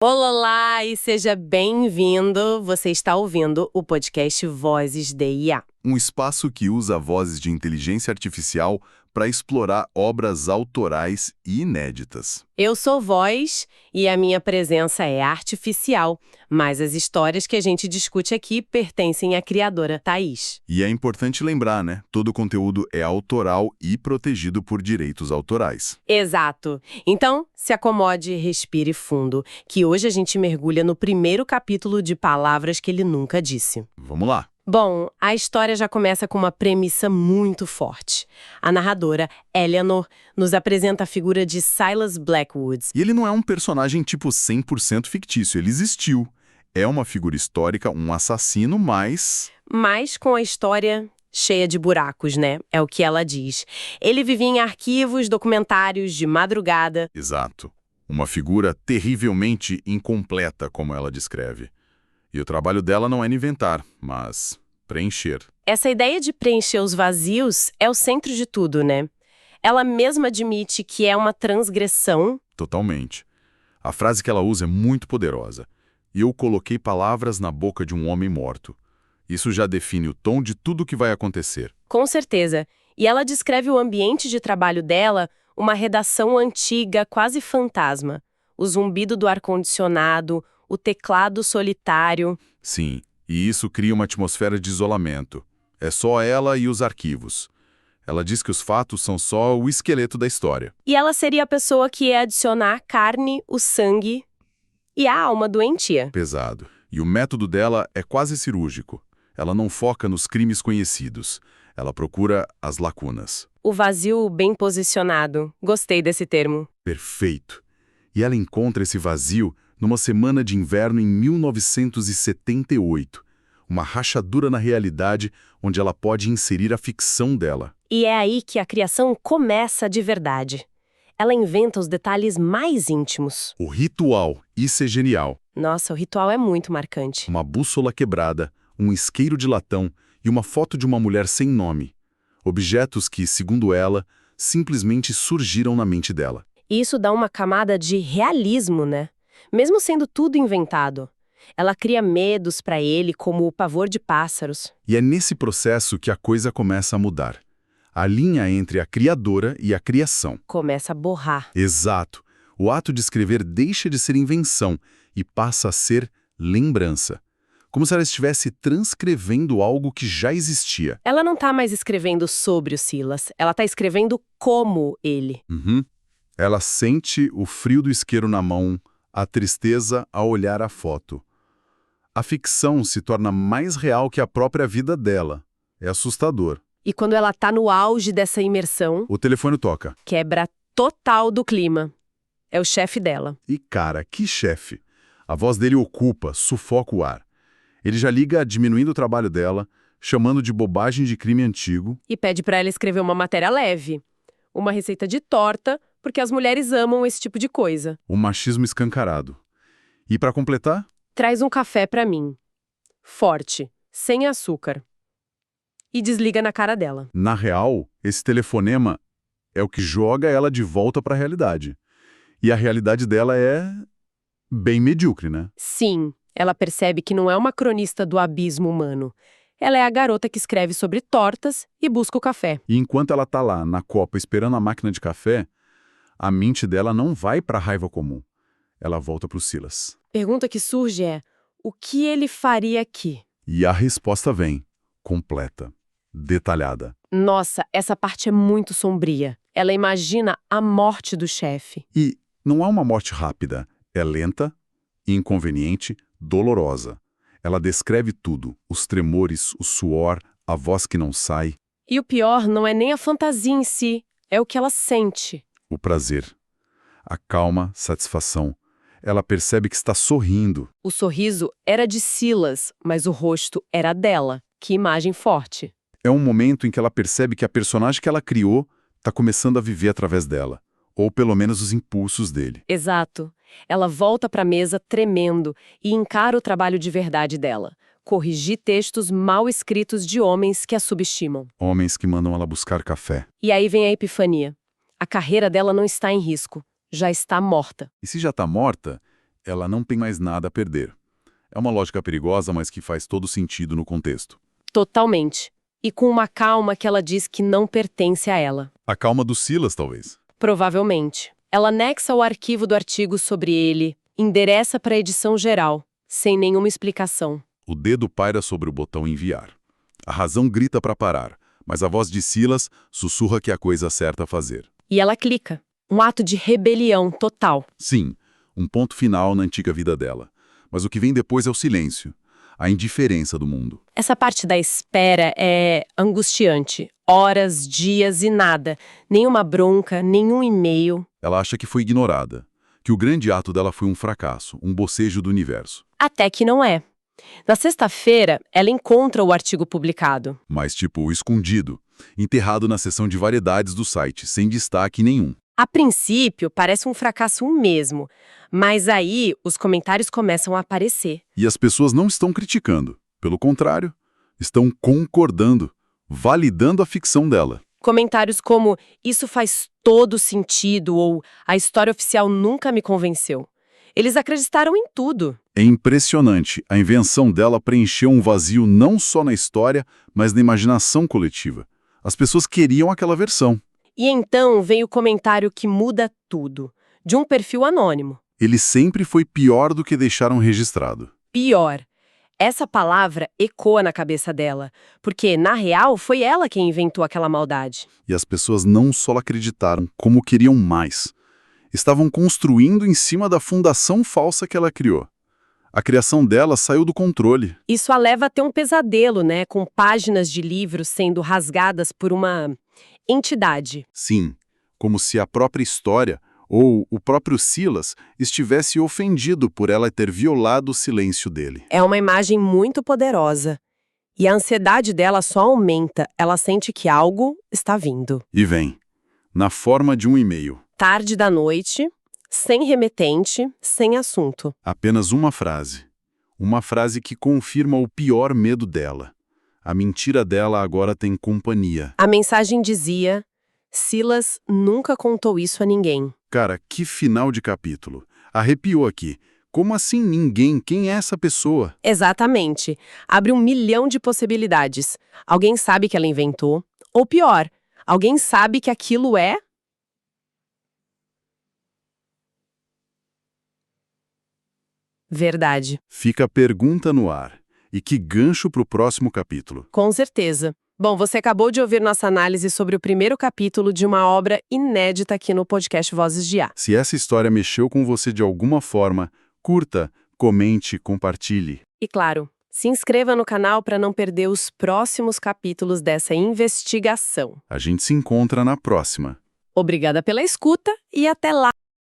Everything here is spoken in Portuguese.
Olá e seja bem-vindo. Você está ouvindo o podcast Vozes de IA. Um espaço que usa vozes de inteligência artificial para explorar obras autorais e inéditas. Eu sou Voz e a minha presença é artificial, mas as histórias que a gente discute aqui pertencem à criadora Thaís. E é importante lembrar, né? Todo o conteúdo é autoral e protegido por direitos autorais. Exato. Então, se acomode e respire fundo, que hoje a gente mergulha no primeiro capítulo de Palavras que ele nunca disse. Vamos lá. Bom, a história já começa com uma premissa muito forte. A narradora, Eleanor, nos apresenta a figura de Silas Blackwoods. E ele não é um personagem tipo 100% fictício, ele existiu. É uma figura histórica, um assassino, mas Com a história cheia de buracos, né? É o que ela diz. Ele vivia em arquivos, documentários, de madrugada. Exato. Uma figura terrivelmente incompleta, como ela descreve. E o trabalho dela não é inventar, mas preencher. Essa ideia de preencher os vazios é o centro de tudo, né? Ela mesma admite que é uma transgressão. Totalmente. A frase que ela usa é muito poderosa. Eu coloquei palavras na boca de um homem morto. Isso já define o tom de tudo o que vai acontecer. Com certeza. E ela descreve o ambiente de trabalho dela, uma redação antiga, quase fantasma. O zumbido do ar-condicionado, o teclado solitário. Sim, e isso cria uma atmosfera de isolamento. É só ela e os arquivos. Ela diz que os fatos são só o esqueleto da história. E ela seria a pessoa que ia adicionar a carne, o sangue e a alma doentia. Pesado. E o método dela é quase cirúrgico. Ela não foca nos crimes conhecidos. Ela procura as lacunas. O vazio bem posicionado. Gostei desse termo. Perfeito. E ela encontra esse vazio numa semana de inverno em 1978. Uma rachadura na realidade onde ela pode inserir a ficção dela. E é aí que a criação começa de verdade. Ela inventa os detalhes mais íntimos. O ritual, isso é genial. Nossa, o ritual é muito marcante. Uma bússola quebrada, um isqueiro de latão e uma foto de uma mulher sem nome. Objetos que, segundo ela, simplesmente surgiram na mente dela. E isso dá uma camada de realismo, né? Mesmo sendo tudo inventado. Ela cria medos para ele, como o pavor de pássaros. E é nesse processo que a coisa começa a mudar. A linha entre a criadora e a criação. Começa a borrar. Exato. O ato de escrever deixa de ser invenção e passa a ser lembrança. Como se ela estivesse transcrevendo algo que já existia. Ela não tá mais escrevendo sobre o Silas, ela tá escrevendo como ele. Ela sente o frio do isqueiro na mão, a tristeza ao olhar a foto. A ficção se torna mais real que a própria vida dela. É assustador. E quando ela tá no auge dessa imersão, O telefone toca. quebra total do clima. É o chefe dela. E cara, que chefe! A voz dele ocupa, sufoca o ar. Ele já liga diminuindo o trabalho dela, chamando de bobagem de crime antigo. E pede pra ela escrever uma matéria leve. Uma receita de torta, porque as mulheres amam esse tipo de coisa. O machismo escancarado. E para completar, Traz um café pra mim. Forte, sem açúcar. E desliga na cara dela. na real, esse telefonema é o que joga ela de volta para a realidade. E a realidade dela é bem medíocre, né? Sim, ela percebe que não é uma cronista do abismo humano. Ela é a garota que escreve sobre tortas e busca o café. E enquanto ela tá lá, na copa, esperando a máquina de café, a mente dela não vai para a raiva comum. Ela volta pro Silas. Pergunta que surge é, o que ele faria aqui? E a resposta vem, completa, detalhada. Nossa, essa parte é muito sombria. Ela imagina a morte do chefe. E não é uma morte rápida, é lenta, inconveniente, dolorosa. Ela descreve tudo, os tremores, o suor, a voz que não sai, E o pior não é nem a fantasia em si, é o que ela sente. o prazer, a calma, satisfação. Ela percebe que está sorrindo. O sorriso era de Silas, mas o rosto era dela. Que imagem forte. É um momento em que ela percebe que a personagem que ela criou está começando a viver através dela, ou pelo menos os impulsos dele. Exato. Ela volta para a mesa tremendo e encara o trabalho de verdade dela. Corrigir textos mal escritos de homens que a subestimam. Homens que mandam ela buscar café. E aí vem a epifania. A carreira dela não está em risco. Já está morta. E se já está morta, ela não tem mais nada a perder. É uma lógica perigosa, mas que faz todo sentido no contexto. Totalmente. E com uma calma que ela diz que não pertence a ela. A calma do Silas, talvez. Provavelmente. Ela anexa o arquivo do artigo sobre ele, endereça para a edição geral, sem nenhuma explicação. O dedo paira sobre o botão enviar. A razão grita para parar, mas a voz de Silas sussurra que é a coisa certa a fazer. E ela clica. Um ato de rebelião total. Sim, um ponto final na antiga vida dela. Mas o que vem depois é o silêncio, a indiferença do mundo. Essa parte da espera é angustiante. Horas, dias e nada. Nenhuma bronca, nenhum e-mail. Ela acha que foi ignorada, que o grande ato dela foi um fracasso, um bocejo do universo. Até que não é. Na sexta-feira, ela encontra o artigo publicado. Mas tipo, escondido, enterrado na seção de variedades do site, sem destaque nenhum. A princípio, parece um fracasso mesmo, mas aí os comentários começam a aparecer. E as pessoas não estão criticando. Pelo contrário, estão concordando, validando a ficção dela. Comentários como, isso faz todo sentido, ou a história oficial nunca me convenceu. Eles acreditaram em tudo. É impressionante, a invenção dela preencheu um vazio não só na história, mas na imaginação coletiva. As pessoas queriam aquela versão. E então vem o comentário que muda tudo, de um perfil anônimo. Ele sempre foi pior do que deixaram registrado. Pior. Essa palavra ecoa na cabeça dela, porque, na real, foi ela quem inventou aquela maldade. E as pessoas não só acreditaram, como queriam mais. Estavam construindo em cima da fundação falsa que ela criou. A criação dela saiu do controle. Isso a leva a ter um pesadelo, né? Com páginas de livros sendo rasgadas por uma entidade. Sim, como se a própria história, ou o próprio Silas, estivesse ofendido por ela ter violado o silêncio dele. É uma imagem muito poderosa. E a ansiedade dela só aumenta. Ela sente que algo está vindo. E vem, na forma de um e-mail. Tarde da noite, sem remetente, sem assunto. Apenas uma frase. Uma frase que confirma o pior medo dela. A mentira dela agora tem companhia. A mensagem dizia: Silas nunca contou isso a ninguém. Cara, que final de capítulo. Arrepiou aqui. Como assim ninguém? Quem é essa pessoa? Exatamente. Abre 1 milhão de possibilidades. Alguém sabe que ela inventou. Ou pior, alguém sabe que aquilo é... verdade. Fica a pergunta no ar. E que gancho para o próximo capítulo. Com certeza. Bom, você acabou de ouvir nossa análise sobre o primeiro capítulo de uma obra inédita aqui no podcast Vozes de A. Se essa história mexeu com você de alguma forma, curta, comente, compartilhe. E claro, se inscreva no canal para não perder os próximos capítulos dessa investigação. A gente se encontra na próxima. Obrigada pela escuta e até lá!